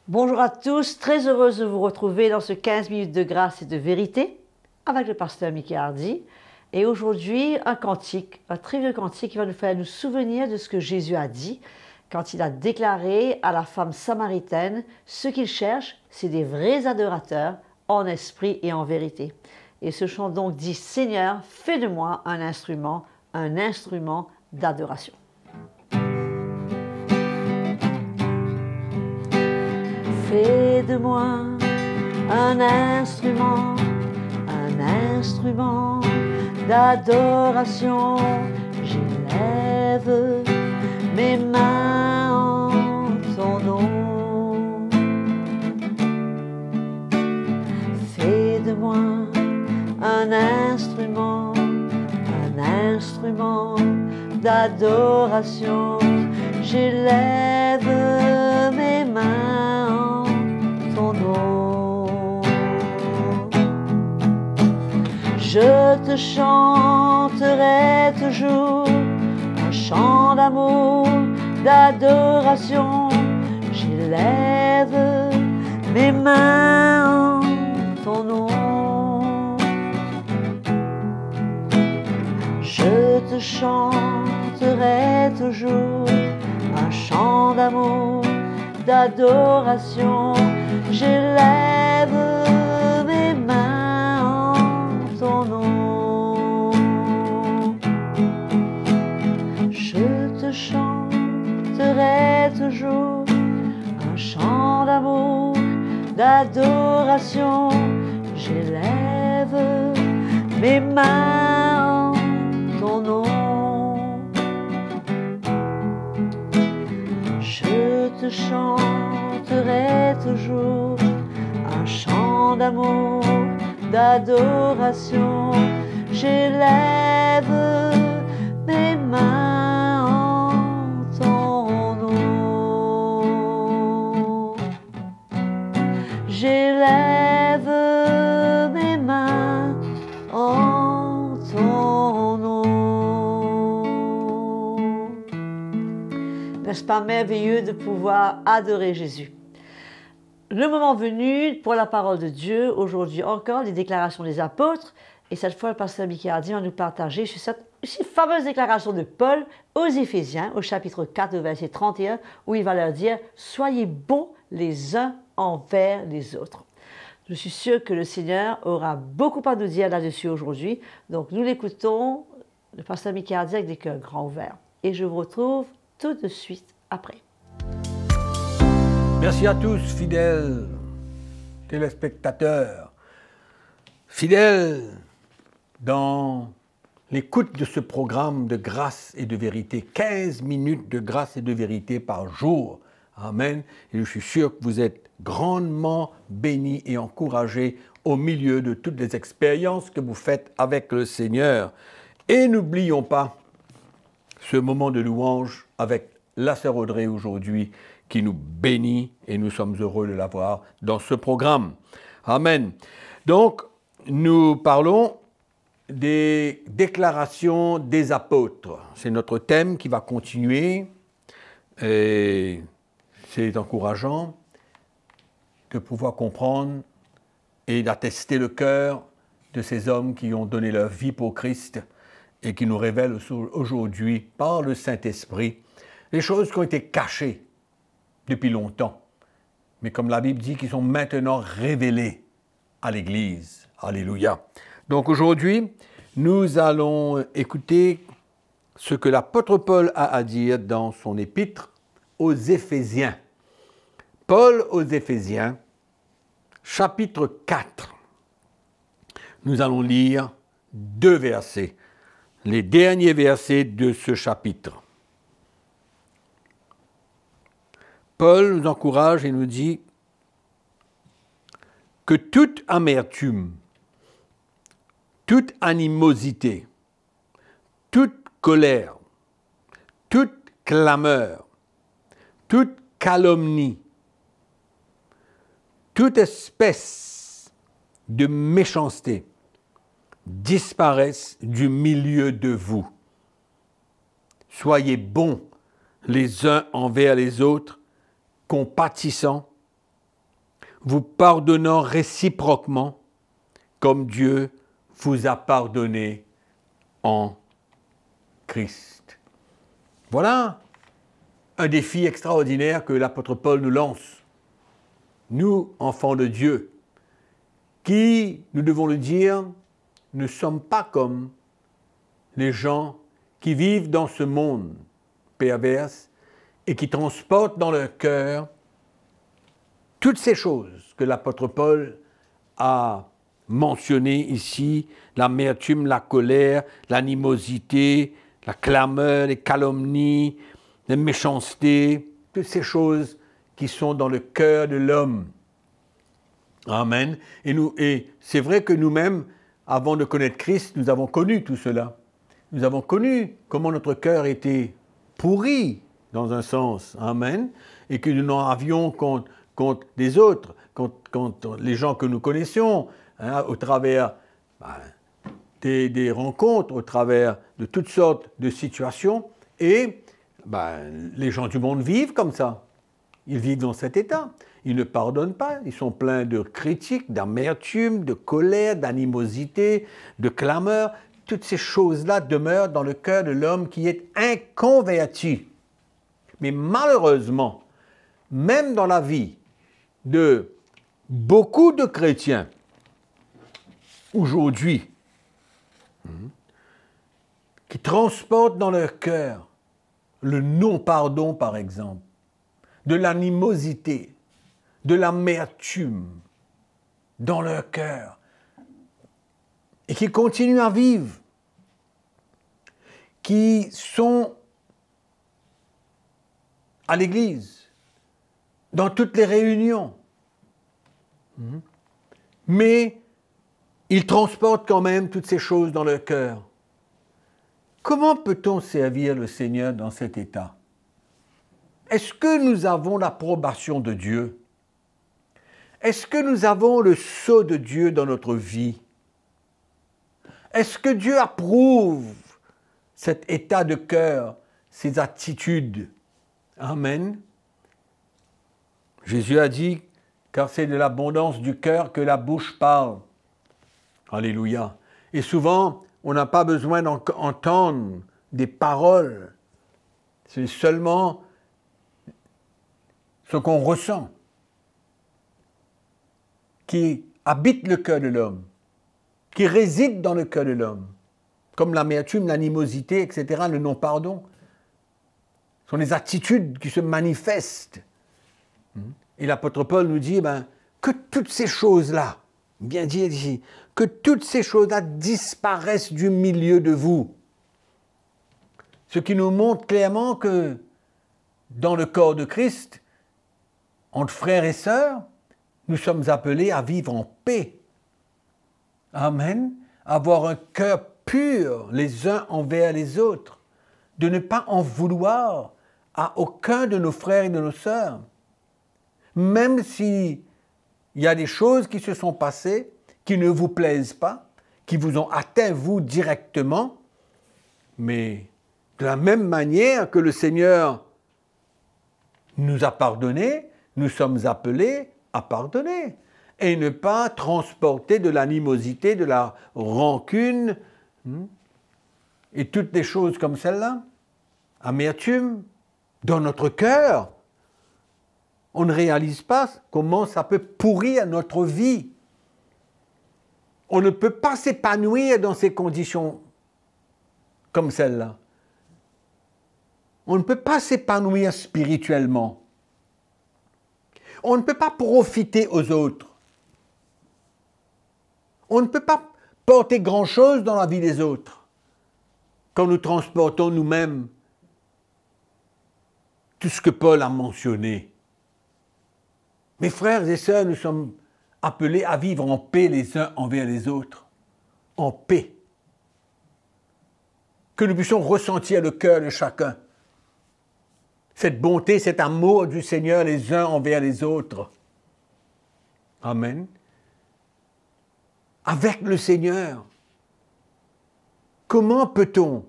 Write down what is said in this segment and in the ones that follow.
Bonjour à tous, très heureuse de vous retrouver dans ce 15 minutes de grâce et de vérité avec le pasteur Mickey Hardy. Et aujourd'hui, un cantique, un très vieux cantique qui va nous faire nous souvenir de ce que Jésus a dit quand il a déclaré à la femme samaritaine, ce qu'il cherche, c'est des vrais adorateurs en esprit et en vérité. Et ce chant donc dit, Seigneur, fais de moi un instrument d'adoration. Fais de moi un instrument d'adoration. J'élève mes mains en ton nom. Fais de moi un instrument d'adoration. J'élève mes mains en ton nom. Je te chanterai toujours un chant d'amour, d'adoration. J'élève mes mains en ton nom. Je te chanterai toujours un chant d'amour, d'adoration. J'élève mes mains en ton nom. Je te chanterai toujours un chant d'amour, d'adoration. J'élève mes mains en ton nom. Je te chanterai toujours un chant d'amour, d'adoration. J'élève mes mains en ton nom. J'élève mes mains en ton nom. N'est-ce pas merveilleux de pouvoir adorer Jésus? Le moment venu pour la parole de Dieu, aujourd'hui encore, les déclarations des apôtres. Et cette fois, le pasteur Mickey Hardy va nous partager sur cette fameuse déclaration de Paul aux Éphésiens, au chapitre 4, verset 31, où il va leur dire « Soyez bons les uns envers les autres ». Je suis sûre que le Seigneur aura beaucoup à nous dire là-dessus aujourd'hui. Donc, nous l'écoutons, le pasteur Mickey Hardy, avec des cœurs grands ouverts. Et je vous retrouve tout de suite après. Merci à tous, fidèles téléspectateurs, fidèles dans l'écoute de ce programme de grâce et de vérité. 15 minutes de grâce et de vérité par jour. Amen. Et je suis sûr que vous êtes grandement bénis et encouragés au milieu de toutes les expériences que vous faites avec le Seigneur. Et n'oublions pas ce moment de louange avec la sœur Audrey aujourd'hui, qui nous bénit et nous sommes heureux de l'avoir dans ce programme. Amen. Donc, nous parlons des déclarations des apôtres. C'est notre thème qui va continuer et c'est encourageant de pouvoir comprendre et d'attester le cœur de ces hommes qui ont donné leur vie pour Christ et qui nous révèlent aujourd'hui par le Saint-Esprit les choses qui ont été cachées depuis longtemps, mais comme la Bible dit, qui sont maintenant révélés à l'Église. Alléluia. Donc aujourd'hui, nous allons écouter ce que l'apôtre Paul a à dire dans son épître aux Éphésiens. Paul aux Éphésiens, chapitre 4. Nous allons lire 2 versets, les derniers versets de ce chapitre. Paul nous encourage et nous dit que toute amertume, toute animosité, toute colère, toute clameur, toute calomnie, toute espèce de méchanceté disparaissent du milieu de vous. Soyez bons les uns envers les autres, compatissants, vous pardonnant réciproquement, comme Dieu vous a pardonné en Christ. Voilà un défi extraordinaire que l'apôtre Paul nous lance. Nous, enfants de Dieu, qui, nous devons le dire, ne sommes pas comme les gens qui vivent dans ce monde perverse et qui transportent dans leur cœur toutes ces choses que l'apôtre Paul a mentionnées ici, l'amertume, la colère, l'animosité, la clameur, les calomnies, les méchancetés, toutes ces choses qui sont dans le cœur de l'homme. Amen. Et c'est vrai que nous-mêmes, avant de connaître Christ, nous avons connu tout cela. Nous avons connu comment notre cœur était pourri, dans un sens. Amen. Et que nous n'en avions contre les autres, contre les gens que nous connaissions, hein, au travers des rencontres, au travers de toutes sortes de situations. Et les gens du monde vivent comme ça. Ils vivent dans cet état. Ils ne pardonnent pas. Ils sont pleins de critiques, d'amertume, de colère, d'animosité, de clameur. Toutes ces choses-là demeurent dans le cœur de l'homme qui est inconverti. Mais malheureusement, même dans la vie de beaucoup de chrétiens, aujourd'hui, qui transportent dans leur cœur le non-pardon, par exemple, de l'animosité, de l'amertume dans leur cœur, et qui continuent à vivre, qui sont à l'église, dans toutes les réunions, mais ils transportent quand même toutes ces choses dans leur cœur. Comment peut-on servir le Seigneur dans cet état? Est-ce que nous avons l'approbation de Dieu? Est-ce que nous avons le sceau de Dieu dans notre vie? Est-ce que Dieu approuve cet état de cœur, ces attitudes? Amen. Jésus a dit, car c'est de l'abondance du cœur que la bouche parle. Alléluia. Et souvent, on n'a pas besoin d'entendre des paroles. C'est seulement ce qu'on ressent qui habite le cœur de l'homme, qui réside dans le cœur de l'homme, comme l'amertume, l'animosité, etc., le non-pardon. Ce sont des attitudes qui se manifestent. Et l'apôtre Paul nous dit que toutes ces choses-là, bien dit ici, que toutes ces choses-là disparaissent du milieu de vous. Ce qui nous montre clairement que dans le corps de Christ, entre frères et sœurs, nous sommes appelés à vivre en paix. Amen. Avoir un cœur pur les uns envers les autres. De ne pas en vouloir à aucun de nos frères et de nos sœurs. Même s'il y a des choses qui se sont passées, qui ne vous plaisent pas, qui vous ont atteint vous directement, mais de la même manière que le Seigneur nous a pardonné, nous sommes appelés à pardonner et ne pas transporter de l'animosité, de la rancune et toutes les choses comme celle-là, amertume, dans notre cœur. On ne réalise pas comment ça peut pourrir notre vie. On ne peut pas s'épanouir dans ces conditions comme celle-là. On ne peut pas s'épanouir spirituellement. On ne peut pas profiter aux autres. On ne peut pas porter grand-chose dans la vie des autres quand nous transportons nous-mêmes tout ce que Paul a mentionné. Mes frères et sœurs, nous sommes appelés à vivre en paix les uns envers les autres. En paix. Que nous puissions ressentir le cœur de chacun. Cette bonté, cet amour du Seigneur les uns envers les autres. Amen. Avec le Seigneur, comment peut-on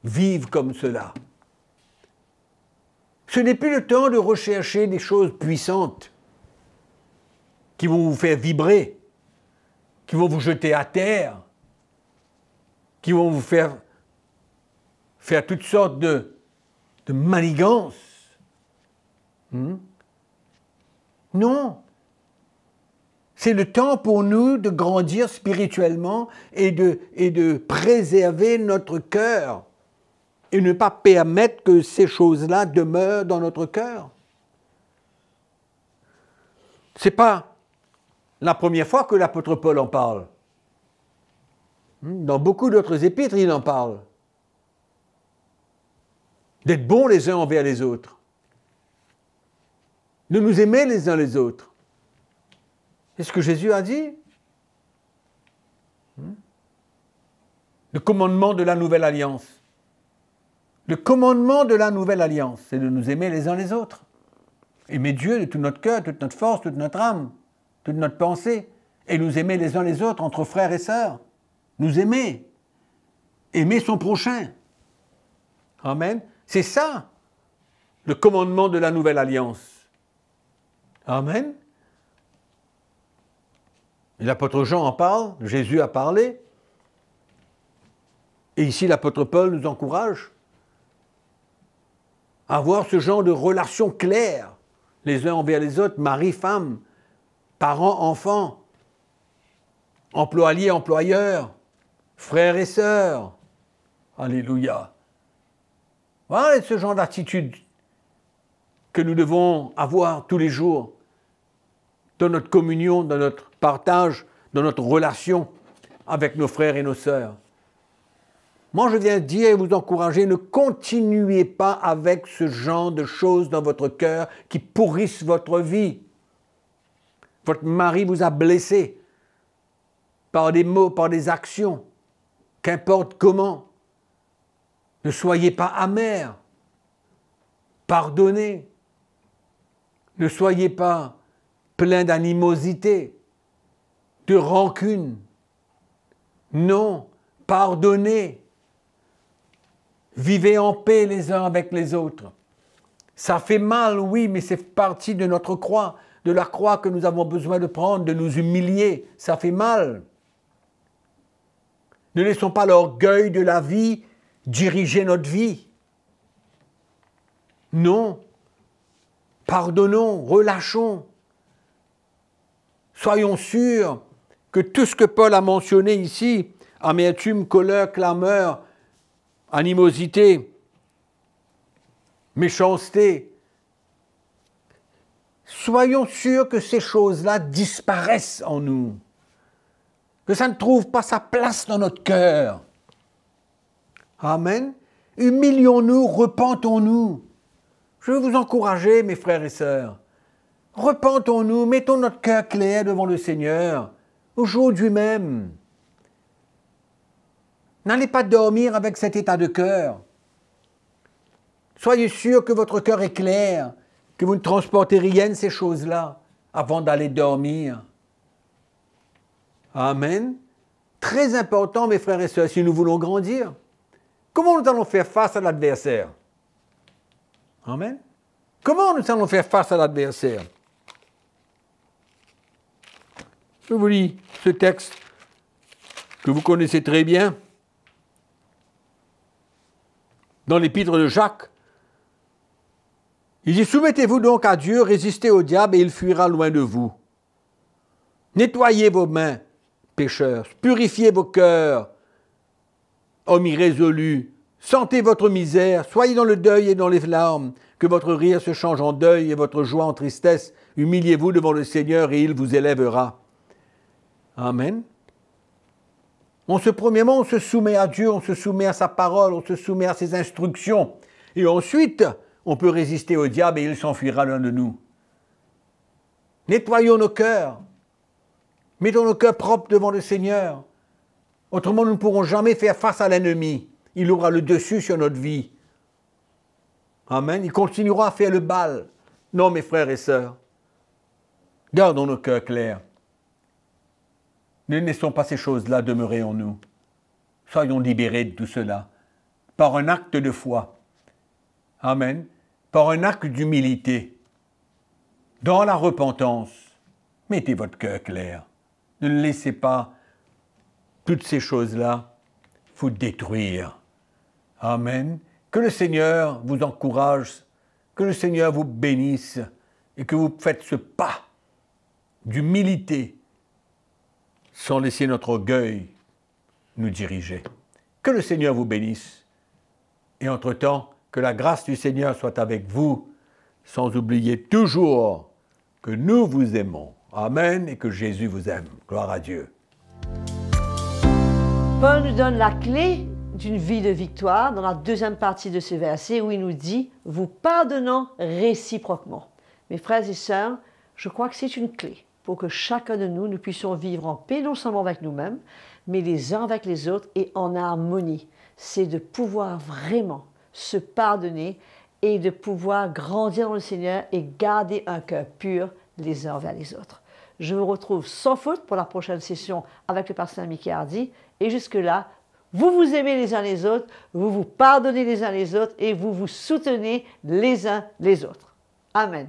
vivre comme cela? Ce n'est plus le temps de rechercher des choses puissantes. qui vont vous faire vibrer, qui vont vous jeter à terre, qui vont vous faire toutes sortes de manigances. Non. C'est le temps pour nous de grandir spirituellement et de préserver notre cœur et ne pas permettre que ces choses-là demeurent dans notre cœur. Ce n'est pas la première fois que l'apôtre Paul en parle. Dans beaucoup d'autres épîtres, il en parle. D'être bons les uns envers les autres. De nous aimer les uns les autres. C'est ce que Jésus a dit. Le commandement de la nouvelle alliance. Le commandement de la nouvelle alliance, c'est de nous aimer les uns les autres. Aimer Dieu de tout notre cœur, toute notre force, toute notre âme, toute notre pensée. Et nous aimer les uns les autres entre frères et sœurs. Nous aimer. Aimer son prochain. Amen. C'est ça, le commandement de la nouvelle alliance. Amen. Et l'apôtre Jean en parle, Jésus a parlé. Et ici, l'apôtre Paul nous encourage à avoir ce genre de relations claires, les uns envers les autres, mari, femme, parents, enfants, employés, employeurs, frères et sœurs. Alléluia. Voilà ce genre d'attitude que nous devons avoir tous les jours dans notre communion, dans notre partage, dans notre relation avec nos frères et nos sœurs. Moi, je viens dire et vous encourager, ne continuez pas avec ce genre de choses dans votre cœur qui pourrissent votre vie. Votre mari vous a blessé par des mots, par des actions, qu'importe comment. Ne soyez pas amers. Pardonnez. Ne soyez pas plein d'animosité, de rancune. Non, pardonnez. Vivez en paix les uns avec les autres. Ça fait mal, oui, mais c'est partie de notre croix, de la croix que nous avons besoin de prendre, de nous humilier. Ça fait mal. Ne laissons pas l'orgueil de la vie diriger notre vie. Non. Pardonnons, relâchons. Soyons sûrs que tout ce que Paul a mentionné ici, amertume, colère, clameur, animosité, méchanceté, soyons sûrs que ces choses-là disparaissent en nous, que ça ne trouve pas sa place dans notre cœur. Amen. Humilions-nous, repentons-nous. Je veux vous encourager, mes frères et sœurs. Repentons-nous, mettons notre cœur clair devant le Seigneur, aujourd'hui même. N'allez pas dormir avec cet état de cœur. Soyez sûr que votre cœur est clair, que vous ne transportez rien de ces choses-là avant d'aller dormir. Amen. Très important, mes frères et sœurs, si nous voulons grandir. Comment nous allons faire face à l'adversaire? Amen. Comment nous allons faire face à l'adversaire? Je vous lis ce texte que vous connaissez très bien. Dans l'épître de Jacques, il dit « Soumettez-vous donc à Dieu, résistez au diable et il fuira loin de vous. Nettoyez vos mains, pécheurs, purifiez vos cœurs, hommes irrésolus, sentez votre misère, soyez dans le deuil et dans les larmes, que votre rire se change en deuil et votre joie en tristesse. Humiliez-vous devant le Seigneur et il vous élèvera. » Amen. Premièrement, on se soumet à Dieu, on se soumet à sa parole, on se soumet à ses instructions. Et ensuite, on peut résister au diable et il s'enfuira loin de nous. Nettoyons nos cœurs. Mettons nos cœurs propres devant le Seigneur. Autrement, nous ne pourrons jamais faire face à l'ennemi. Il aura le dessus sur notre vie. Amen. Il continuera à faire le bal. Non, mes frères et sœurs, gardons nos cœurs clairs. Ne laissons pas ces choses-là demeurer en nous. Soyons libérés de tout cela par un acte de foi. Amen. Par un acte d'humilité, dans la repentance. Mettez votre cœur clair. Ne laissez pas toutes ces choses-là vous détruire. Amen. Que le Seigneur vous encourage, que le Seigneur vous bénisse et que vous faites ce pas d'humilité sans laisser notre orgueil nous diriger. Que le Seigneur vous bénisse et entre-temps, que la grâce du Seigneur soit avec vous, sans oublier toujours que nous vous aimons. Amen, et que Jésus vous aime. Gloire à Dieu. Paul nous donne la clé d'une vie de victoire dans la deuxième partie de ce verset où il nous dit « vous pardonnant réciproquement ». Mes frères et sœurs, je crois que c'est une clé pour que chacun de nous, nous puissions vivre en paix non seulement avec nous-mêmes, mais les uns avec les autres et en harmonie. C'est de pouvoir vraiment se pardonner et de pouvoir grandir dans le Seigneur et garder un cœur pur les uns envers les autres. Je vous retrouve sans faute pour la prochaine session avec le pasteur Mickey Hardy. Et jusque-là, vous vous aimez les uns les autres, vous vous pardonnez les uns les autres et vous vous soutenez les uns les autres. Amen.